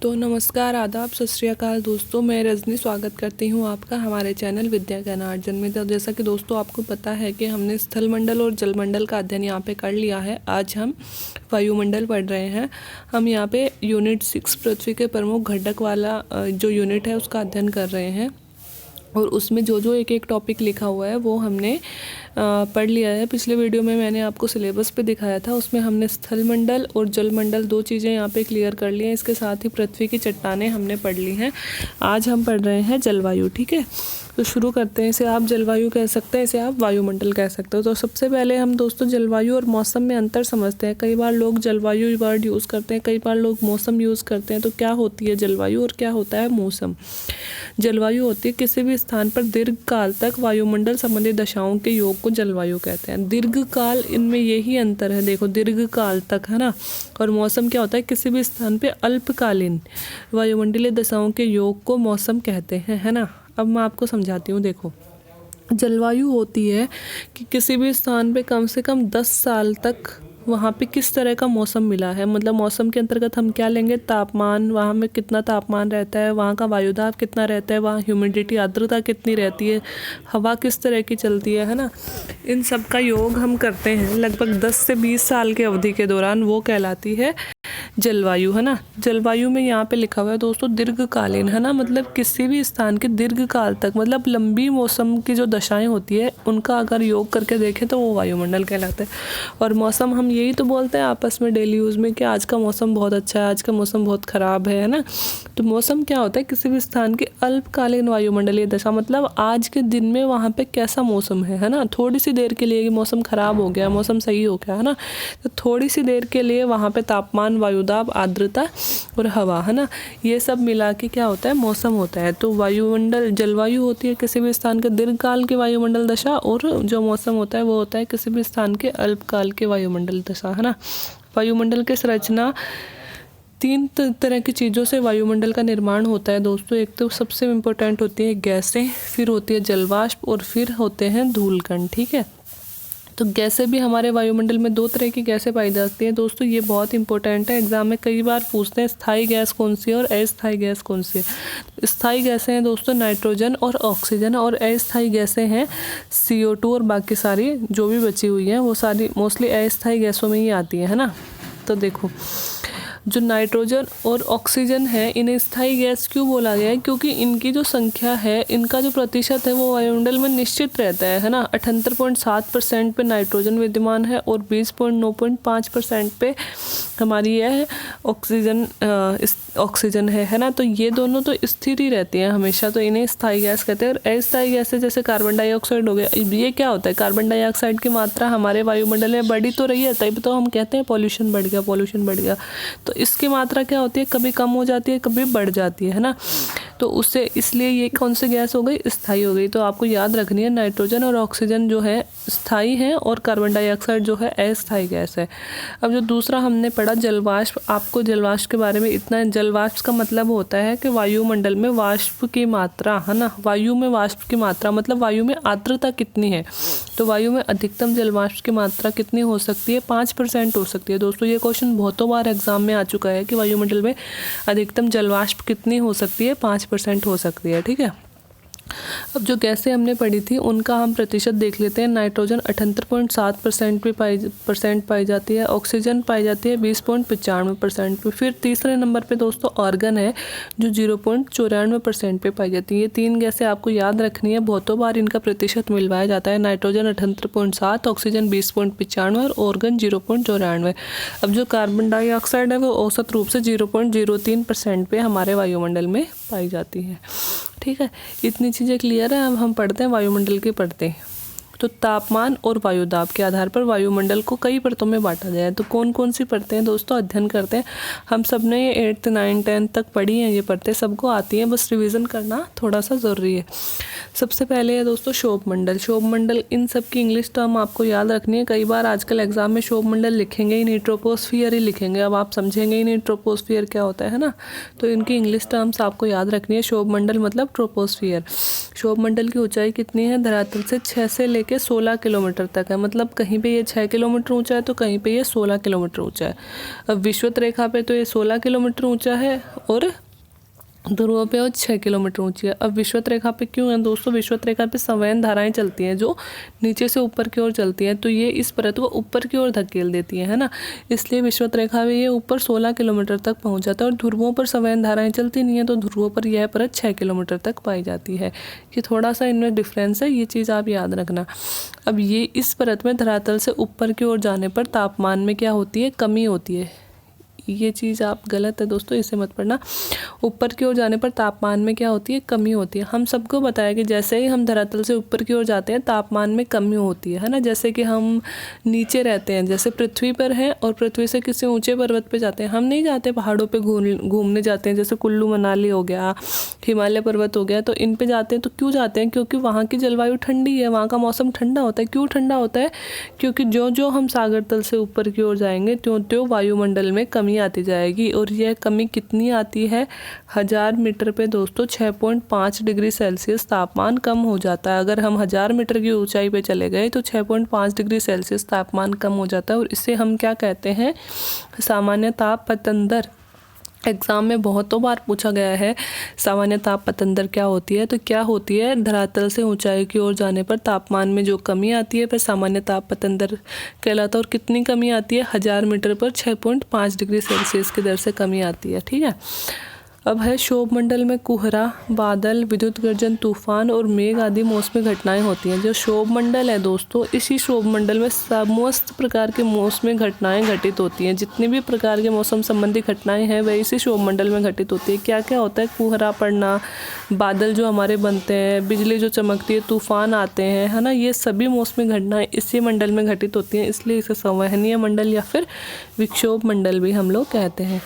तो नमस्कार, आदाब, सत श्री अकाल दोस्तों। मैं रजनी स्वागत करती हूँ आपका हमारे चैनल विद्या ज्ञानार्जन में। तो जैसा कि दोस्तों आपको पता है कि हमने स्थलमंडल और जलमंडल का अध्ययन यहाँ पे कर लिया है। आज हम वायुमंडल पढ़ रहे हैं। हम यहाँ पे यूनिट 6 पृथ्वी के प्रमुख घटक वाला जो यूनिट है उसका अध्ययन कर रहे हैं, और उसमें जो जो एक टॉपिक लिखा हुआ है वो हमने पढ़ लिया है। पिछले वीडियो में मैंने आपको सिलेबस पे दिखाया था, उसमें हमने स्थलमंडल और जलमंडल दो चीज़ें यहाँ पे क्लियर कर ली हैं। इसके साथ ही पृथ्वी की चट्टानें हमने पढ़ ली हैं। आज हम पढ़ रहे हैं जलवायु। ठीक है, तो शुरू करते हैं। इसे आप जलवायु कह सकते हैं, इसे आप वायुमंडल कह सकते हो। तो सबसे पहले हम दोस्तों जलवायु और मौसम में अंतर समझते हैं। कई बार लोग जलवायु वर्ड यूज़ करते हैं, कई बार लोग मौसम यूज़ करते हैं। तो क्या होती है जलवायु और क्या होता है मौसम? जलवायु होती है किसी भी स्थान पर दीर्घकाल तक वायुमंडल संबंधी दशाओं के योग को जलवायु कहते हैं। दीर्घकाल, इनमें यही अंतर है। देखो, दीर्घकाल तक है ना, और मौसम क्या होता है? किसी भी स्थान पे अल्पकालीन वायुमंडलीय दशाओं के योग को मौसम कहते हैं, है ना। अब मैं आपको समझाती हूँ। देखो, जलवायु होती है कि किसी भी स्थान पे कम से कम 10 साल तक वहाँ पे किस तरह का मौसम मिला है। मतलब मौसम के अंतर्गत हम क्या लेंगे? तापमान, वहाँ में कितना तापमान रहता है, वहाँ का वायुदाब कितना रहता है, वहाँ ह्यूमिडिटी, आर्द्रता कितनी रहती है, हवा किस तरह की चलती है ना। इन सब का योग हम करते हैं लगभग 10 से 20 साल के अवधि के दौरान। वो कहलाती है जलवायु, है ना। जलवायु में यहाँ पे लिखा हुआ है दोस्तों दीर्घकालीन, है ना। मतलब किसी भी स्थान के दीर्घकाल तक, मतलब लंबी मौसम की जो दशाएं होती है उनका अगर योग करके देखें तो वो वायुमंडल कहलाता है। और मौसम हम यही तो बोलते हैं आपस में डेली यूज़ में कि आज का मौसम बहुत अच्छा है, आज का मौसम बहुत ख़राब है ना। तो मौसम क्या होता है? किसी भी स्थान की अल्पकालीन वायुमंडलीय दशा। मतलब आज के दिन में वहाँ पे कैसा मौसम है ना। थोड़ी सी देर के लिए मौसम ख़राब हो गया, मौसम सही हो गया, है ना। तो थोड़ी सी देर के लिए वहाँ पे तापमान, वायुदाब, आर्द्रता और हवा, है ना, ये सब मिला के क्या होता है? मौसम होता है। तो वायुमंडल, जलवायु होती है किसी भी स्थान के दीर्घकाल की वायुमंडल दशा, और जो मौसम होता है वो होता है किसी भी स्थान के अल्पकाल के वायुमंडल दशा, है ना। वायुमंडल की संरचना 3 तरह की चीज़ों से वायुमंडल का निर्माण होता है दोस्तों। एक तो सबसे इम्पोर्टेंट होती है गैसें, फिर होती है जलवाष्प, और फिर होते हैं धूलकण। ठीक है, तो गैसें भी हमारे वायुमंडल में 2 तरह की गैसें पाई जाती हैं दोस्तों। ये बहुत इंपॉर्टेंट है, एग्जाम में कई बार पूछते हैं स्थायी गैस कौन सी है और अस्थायी गैस कौन सी है। स्थायी गैसें हैं दोस्तों नाइट्रोजन और ऑक्सीजन, और अस्थायी गैसें हैं CO2 और बाकी सारी जो भी बची हुई हैं वो सारी मोस्टली अस्थायी गैसों में ही आती है ना। तो देखो, जो नाइट्रोजन और ऑक्सीजन है इन्हें स्थायी गैस क्यों बोला गया है? क्योंकि इनकी जो संख्या है, इनका जो प्रतिशत है वो वायुमंडल में निश्चित रहता है ना। 78.7% पे नाइट्रोजन विद्यमान है और 20.9.5% पे हमारी यह ऑक्सीजन है ना। तो ये दोनों तो स्थिर ही रहती हैं हमेशा, तो इन्हें स्थायी गैस कहते हैं। और अस्थायी गैसें जैसे कार्बन डाइऑक्साइड हो गया, ये क्या होता है? कार्बन डाइऑक्साइड की मात्रा हमारे वायुमंडल में बढ़ी तो रही है, तभी तो हम कहते हैं पॉल्यूशन बढ़ गया, पॉल्यूशन बढ़ गया। तो इसकी मात्रा क्या होती है? कभी कम हो जाती है, कभी बढ़ जाती है ना। तो उससे इसलिए ये कौन सी गैस हो गई? स्थायी हो गई। तो आपको याद रखनी है नाइट्रोजन और ऑक्सीजन जो है स्थायी है, और कार्बन डाइऑक्साइड जो है अस्थायी गैस है। अब जो दूसरा हमने पढ़ा जलवाष्प, आपको जलवाष्प के बारे में इतना, जलवाष्प का मतलब होता है कि वायुमंडल में वाष्प की मात्रा, है ना। वायु में वाष्प की मात्रा मतलब वायु में आर्द्रता कितनी है। तो वायु में अधिकतम जलवाष्प की मात्रा कितनी हो सकती है? 5% हो सकती है दोस्तों। ये क्वेश्चन बहुतों बार एग्जाम में आ चुका है कि वायुमंडल में अधिकतम जलवाष्प कितनी हो सकती है? 5% हो सकती है। ठीक है, अब जो गैसें हमने पढ़ी थी उनका हम प्रतिशत देख लेते हैं। नाइट्रोजन 78.7% पे पाई जाती है, ऑक्सीजन पाई जाती है 20.95% पे। फिर तीसरे नंबर पे दोस्तों आर्गन है जो 0.94% पे पाई जाती है। ये 3 गैसें आपको याद रखनी है, बहुतों बार इनका प्रतिशत मिलवाया जाता है। नाइट्रोजन 78.7, ऑक्सीजन 20.95 और आर्गन 0.94। अब जो कार्बन डाइऑक्साइड है वो औसत रूप से 0.03% पे हमारे वायुमंडल में पाई जाती है। ठीक है, इतनी चीज़ें क्लियर है। अब हम पढ़ते हैं वायुमंडल के पढ़ते हैं। तो तापमान और वायुदाब के आधार पर वायुमंडल को कई परतों में बांटा गया है। तो कौन कौन सी परतें हैं दोस्तों? अध्ययन करते हैं। हम सब ने ये 8th 9th 10th तक पढ़ी हैं, ये परतें सबको आती हैं, बस रिवीजन करना थोड़ा सा ज़रूरी है। सबसे पहले है दोस्तों शोभमंडल। शोभमंडल, इन सब की इंग्लिश टर्म आपको याद रखनी है। कई बार आजकल एग्जाम में शोभमंडल लिखेंगे ही नहीं, ट्रोपोस्फियर ही लिखेंगे। अब आप समझेंगे ही नहीं ट्रोपोस्फियर क्या होता है ना। तो इनकी इंग्लिश टर्म्स आपको याद रखनी है। शोभमंडल मतलब ट्रोपोस्फियर। शोभमंडल की ऊंचाई कितनी है? धरातल से 6 से लेकर के 16 किलोमीटर तक है। मतलब कहीं पे ये 6 किलोमीटर ऊंचा है तो कहीं पे ये 16 किलोमीटर ऊंचा है। अब विषुवत रेखा पे तो ये 16 किलोमीटर ऊंचा है और ध्रुव पे और 6 किलोमीटर ऊंची है। अब विषुवत रेखा पे क्यों है दोस्तों? विषुवत रेखा पे संवहन धाराएं चलती हैं जो नीचे से ऊपर की ओर चलती हैं, तो ये इस परत को ऊपर की ओर धकेल देती है ना, इसलिए विषुवत रेखा पे ये ऊपर 16 किलोमीटर तक पहुंच जाता है। और ध्रुवों पर संवहन धाराएं चलती नहीं है, तो ध्रुवों पर यह परत 6 किलोमीटर तक पाई जाती है। ये थोड़ा सा इनमें डिफरेंस है, ये चीज़ आप याद रखना। अब ये इस परत में धरातल से ऊपर की ओर जाने पर तापमान में क्या होती है? कमी होती है। ये चीज़ आप गलत है दोस्तों, इसे मत पढ़ना। ऊपर की ओर जाने पर तापमान में क्या होती है? कमी होती है। हम सबको बताया कि जैसे ही हम धरातल से ऊपर की ओर जाते हैं तापमान में कमी होती है ना। जैसे कि हम नीचे रहते हैं, जैसे पृथ्वी पर हैं और पृथ्वी से किसी ऊंचे पर्वत पे जाते हैं, हम नहीं जाते पहाड़ों पे घूमने जाते हैं, जैसे कुल्लू मनाली हो गया, हिमालय पर्वत हो गया, तो इन पे जाते हैं। तो क्यों जाते हैं? क्योंकि वहाँ की जलवायु ठंडी है, वहाँ का मौसम ठंडा होता है। क्यों ठंडा होता है? क्योंकि जो जो हम सागर तल से ऊपर की ओर जाएंगे त्यों त्यों वायुमंडल में कमी आती जाएगी। और यह कमी कितनी आती है? 1000 मीटर पे दोस्तों 6.5 डिग्री सेल्सियस तापमान कम हो जाता है। अगर हम 1000 मीटर की ऊंचाई पे चले गए तो 6.5 डिग्री सेल्सियस तापमान कम हो जाता है। और इसे हम क्या कहते हैं? सामान्य ताप पतन दर। एग्ज़ाम में बहुतों बार पूछा गया है सामान्य ताप पतन दर क्या होती है। तो क्या होती है? धरातल से ऊंचाई की ओर जाने पर तापमान में जो कमी आती है फिर सामान्य ताप पतन दर कहलाता है। और कितनी कमी आती है? 1000 मीटर पर 6.5 डिग्री सेल्सियस की दर से कमी आती है। ठीक है। अब है क्षोभ मंडल में कोहरा, बादल, विद्युत गर्जन, तूफान और मेघ आदि मौसमी घटनाएं होती हैं। जो क्षोभ मंडल है दोस्तों, इसी क्षोभ मंडल में समस्त प्रकार के मौसमी घटनाएं घटित होती हैं। जितनी भी प्रकार के मौसम संबंधी घटनाएं हैं वह इसी क्षोभ मंडल में घटित होती है। क्या क्या होता है? कोहरा पड़ना, बादल जो हमारे बनते हैं, बिजली जो चमकती है, तूफान आते हैं, है ना, ये सभी मौसमी घटनाएं इसी मंडल में घटित होती हैं। इसलिए इसे संवहनीय मंडल या फिर विक्षोभ मंडल भी हम लोग कहते हैं।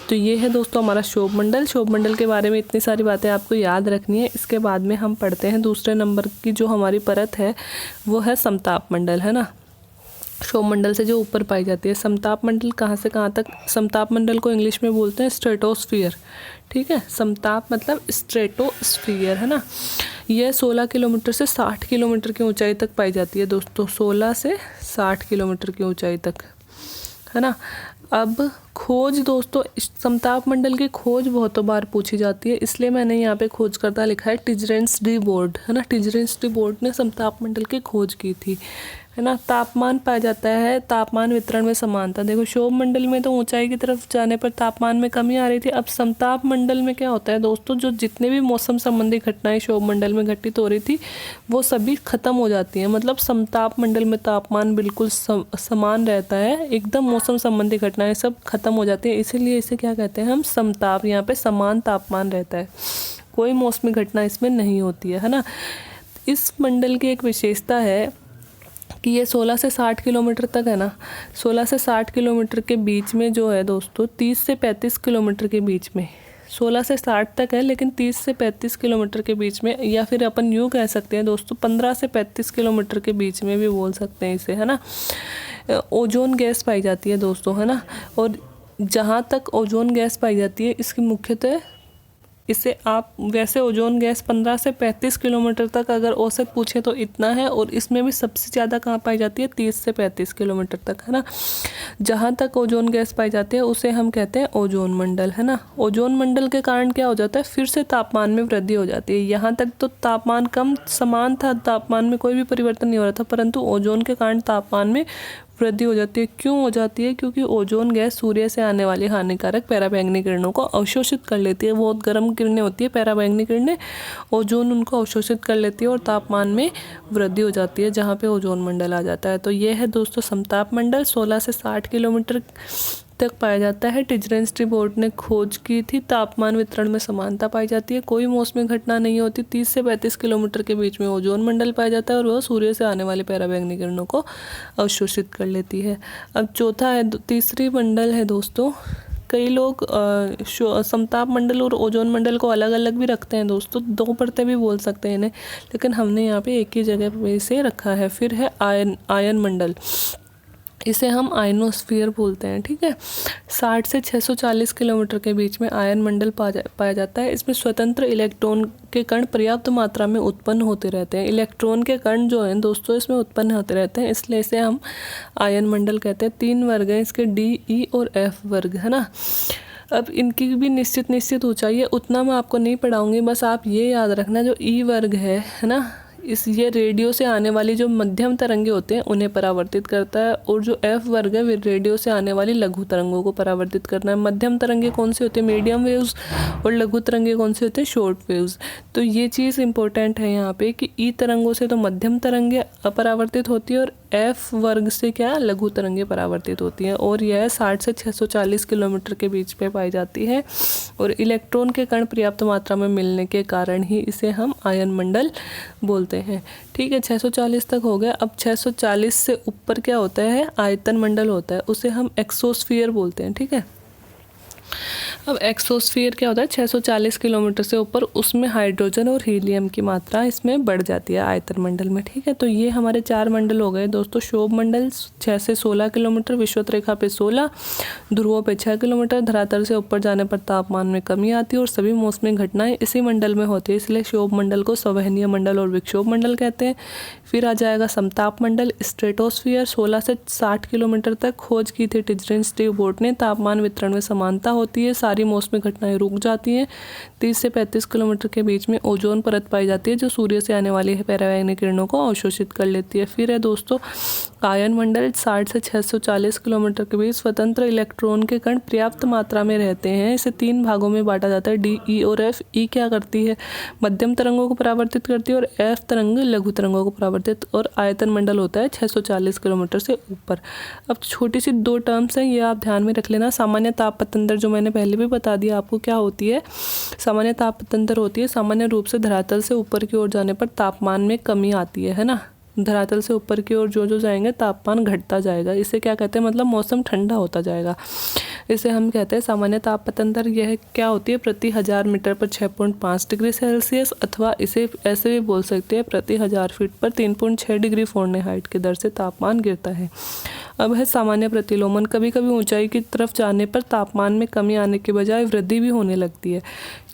तो ये है दोस्तों हमारा क्षोभ मंडल। क्षोभ मंडल के बारे में इतनी सारी बातें आपको याद रखनी है। इसके बाद में हम पढ़ते हैं दूसरे नंबर की जो हमारी परत है वो है समताप मंडल, है ना। क्षोभ मंडल से जो ऊपर पाई जाती है। समताप मंडल कहाँ से कहाँ तक? समताप मंडल को इंग्लिश में बोलते हैं स्ट्रेटोस्फियर। ठीक है, समताप मतलब स्ट्रेटोस्फियर, है ना। यह 16 किलोमीटर से 60 किलोमीटर की ऊंचाई तक पाई जाती है दोस्तों, 16 से 60 किलोमीटर की ऊंचाई तक, है ना। अब खोज दोस्तों, समताप मंडल की खोज बहुत बार पूछी जाती है, इसलिए मैंने यहाँ पे खोजकर्ता लिखा है टिजरेंस डी बोर्ड, है ना। टिजरेंस डी बोर्ड ने समताप मंडल की खोज की थी, है ना। तापमान पाया जाता है, तापमान वितरण में समानता। देखो क्षोभ मंडल में तो ऊंचाई की तरफ जाने पर तापमान में कमी आ रही थी। अब समताप मंडल में क्या होता है दोस्तों? जो जितने भी मौसम संबंधी घटनाएं क्षोभ मंडल में घटित हो रही थी वो सभी खत्म हो जाती हैं। मतलब समताप मंडल में तापमान बिल्कुल समान रहता है, एकदम मौसम संबंधी घटनाएं सब खत्म हो जाती है। इसीलिए इसे क्या कहते हैं हम? समताप। यहाँ पे समान तापमान रहता है, कोई मौसमी घटना इसमें नहीं होती है ना। इस मंडल की एक विशेषता है कि ये 16 से 60 किलोमीटर तक है ना। 16 से 60 किलोमीटर के बीच में जो है दोस्तों 30 से 35 किलोमीटर के बीच में, 16 से 60 तक है लेकिन 30 से 35 किलोमीटर के बीच में, या फिर अपन यूँ कह सकते हैं दोस्तों 15 से 35 किलोमीटर के बीच में भी बोल सकते हैं इसे, है ना। ओजोन गैस पाई जाती है दोस्तों, है ना। और जहाँ तक ओजोन गैस पाई जाती है इसकी मुख्यतः इसे आप वैसे ओजोन गैस 15 से 35 किलोमीटर तक अगर औसत पूछे तो इतना है। और इसमें भी सबसे ज़्यादा कहाँ पाई जाती है? 30 से 35 किलोमीटर तक, है ना। जहाँ तक ओजोन गैस पाई जाती है उसे हम कहते हैं ओजोन मंडल, है ना। ओजोन मंडल के कारण क्या हो जाता है? फिर से तापमान में वृद्धि हो जाती है। यहाँ तक तो तापमान कम समान था, तापमान में कोई भी परिवर्तन नहीं हो रहा था, परंतु ओजोन के कारण तापमान में वृद्धि हो जाती है। क्यों हो जाती है? क्योंकि ओजोन गैस सूर्य से आने वाली हानिकारक पराबैंगनी किरणों को अवशोषित कर लेती है। बहुत गर्म किरणें होती है पराबैंगनी किरणें, ओजोन उनको अवशोषित कर लेती है और तापमान में वृद्धि हो जाती है, जहाँ पे ओजोन मंडल आ जाता है। तो ये है दोस्तों समताप मंडल, 16 से 60 किलोमीटर तक पाया जाता है। टिजरेंस डी बोर्ड ने खोज की थी। तापमान वितरण में समानता पाई जाती है, कोई मौसमी घटना नहीं होती। 30 से 35 किलोमीटर के बीच में ओजोन मंडल पाया जाता है और वह सूर्य से आने वाले पराबैंगनी किरणों को अवशोषित कर लेती है। अब चौथा है, तीसरी मंडल है दोस्तों, कई लोग समताप मंडल और ओजोन मंडल को अलग अलग भी रखते हैं दोस्तों, दो परतें भी बोल सकते हैं इन्हें, लेकिन हमने यहाँ पे एक ही जगह पे इसे रखा है। फिर है आयन मंडल। इसे हम आयनोस्फीयर बोलते हैं। ठीक है, 60 से 640 किलोमीटर के बीच में आयन मंडल पाया जाता है। इसमें स्वतंत्र इलेक्ट्रॉन के कण पर्याप्त मात्रा में उत्पन्न होते रहते हैं। इलेक्ट्रॉन के कण जो हैं दोस्तों इसमें उत्पन्न होते रहते हैं, इसलिए इसे हम आयन मंडल कहते हैं। 3 वर्ग हैं इसके, डी, ई और एफ वर्ग, है ना। अब इनकी भी निश्चित ऊंचाई है, उतना मैं आपको नहीं पढ़ाऊंगी, बस आप ये याद रखना जो ई वर्ग है ना, ये रेडियो से आने वाली जो मध्यम तरंगे होते हैं उन्हें परावर्तित करता है, और जो एफ वर्ग है वे रेडियो से आने वाली लघु तरंगों को परावर्तित करना है। मध्यम तरंगे कौन से होते हैं, मीडियम वेव्स, और लघु तरंगे कौन से होते हैं, शॉर्ट वेव्स। तो ये चीज़ इंपॉर्टेंट है यहाँ पे कि ई तरंगों से तो मध्यम तरंगे अपरावर्तित होती है और एफ वर्ग से क्या, लघु तरंगे परावर्तित होती हैं, और यह 60 से 640 किलोमीटर के बीच में पाई जाती है। और इलेक्ट्रॉन के कण पर्याप्त मात्रा में मिलने के कारण ही इसे हम आयन मंडल बोलते हैं। ठीक है, 640 तक हो गया। अब 640 से ऊपर क्या होता है, आयतन मंडल होता है, उसे हम एक्सोस्फीयर बोलते हैं। ठीक है, अब एक्सोस्फीयर क्या होता है, 640 किलोमीटर से ऊपर, उसमें हाइड्रोजन और हीलियम की मात्रा इसमें बढ़ जाती है आयतन मंडल में। ठीक है, तो ये हमारे 4 मंडल हो गए दोस्तों। क्षोभ मंडल 6 से 16 किलोमीटर, विषुवत रेखा पे 16, ध्रुवों पे 6 किलोमीटर, धरातल से ऊपर जाने पर तापमान में कमी आती है और सभी मौसमी घटनाएं इसी मंडल में होती है, इसलिए क्षोभ मंडल को संवहनीय मंडल और विक्षोभ मंडल कहते हैं। फिर आ जाएगा समताप मंडल, स्ट्रेटोस्फीयर, 16 से 60 किलोमीटर तक खोज की थी टिजरिन स्टीव बोर्ट ने। तापमान वितरण में समानता होती है, सारी मौसमी घटनाएं रुक जाती हैं। 30 से 35 किलोमीटर के बीच में ओजोन परत पाई जाती है जो सूर्य से आने वाली पराबैंगनी किरणों को अवशोषित कर लेती है। फिर है दोस्तों आयन मंडल, 60 से 640 किलोमीटर के बीच स्वतंत्र इलेक्ट्रॉन के कण पर्याप्त मात्रा में रहते हैं। इसे 3 भागों में बांटा जाता है, डी, ई और एफ। ई क्या करती है, मध्यम तरंगों को परावर्तित करती है, और एफ तरंग लघु तरंगों को परावर्तित, और आयतन मंडल होता है 640 किलोमीटर से ऊपर। अब छोटी सी 2 टर्म्स हैं, ये आप ध्यान में रख लेना। सामान्य ताप पतंतर जो मैंने पहले भी बता दिया आपको क्या होती है। सामान्य ताप पतंतर होती है, सामान्य रूप से धरातल से ऊपर की ओर जाने पर तापमान में कमी आती है ना। धरातल से ऊपर की ओर जो जाएंगे तापमान घटता जाएगा, इसे क्या कहते हैं, मतलब मौसम ठंडा होता जाएगा, इसे हम कहते हैं सामान्य ताप पतंतर। यह क्या होती है, प्रति 1000 मीटर पर 6.5 डिग्री सेल्सियस, अथवा इसे ऐसे भी बोल सकते हैं प्रति 1000 फीट पर 3.6 डिग्री फ़ारेनहाइट की दर से तापमान गिरता है। अब है सामान्य प्रतिलोमन, कभी कभी ऊंचाई की तरफ जाने पर तापमान में कमी आने के बजाय वृद्धि भी होने लगती है,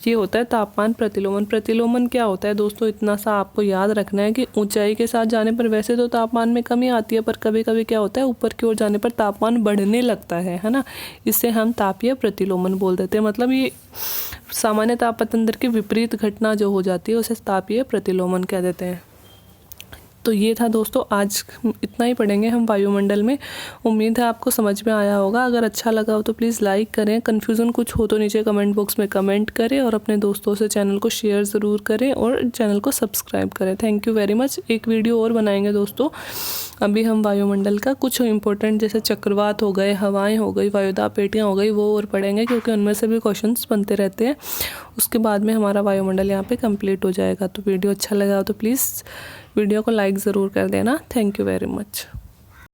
ये होता है तापमान प्रतिलोमन। प्रतिलोमन क्या होता है दोस्तों, इतना सा आपको याद रखना है कि ऊंचाई के साथ जाने पर वैसे तो तापमान में कमी आती है, पर कभी कभी क्या होता है ऊपर की ओर जाने पर तापमान बढ़ने लगता है ना। इसे हम तापीय प्रतिलोमन बोल देते हैं, मतलब ये सामान्य ताप पतंतर की विपरीत घटना जो हो जाती है उसे तापीय प्रतिलोमन कह देते हैं। तो ये था दोस्तों, आज इतना ही पढ़ेंगे हम वायुमंडल में। उम्मीद है आपको समझ में आया होगा। अगर अच्छा लगा हो तो प्लीज़ लाइक करें, कन्फ्यूज़न कुछ हो तो नीचे कमेंट बॉक्स में कमेंट करें, और अपने दोस्तों से चैनल को शेयर ज़रूर करें और चैनल को सब्सक्राइब करें। Thank you very much. एक वीडियो और बनाएंगे दोस्तों। अभी हम वायुमंडल का कुछ इंपॉर्टेंट जैसे चक्रवात हो गए, हवाएँ हो गई, वायुदाब पेटियाँ हो गई, वो और पढ़ेंगे क्योंकि उनमें से भी क्वेश्चन बनते रहते हैं। उसके बाद में हमारा वायुमंडल यहाँ पर कम्प्लीट हो जाएगा। तो वीडियो अच्छा लगा हो तो प्लीज़ वीडियो को लाइक ज़रूर कर देना। Thank you very much.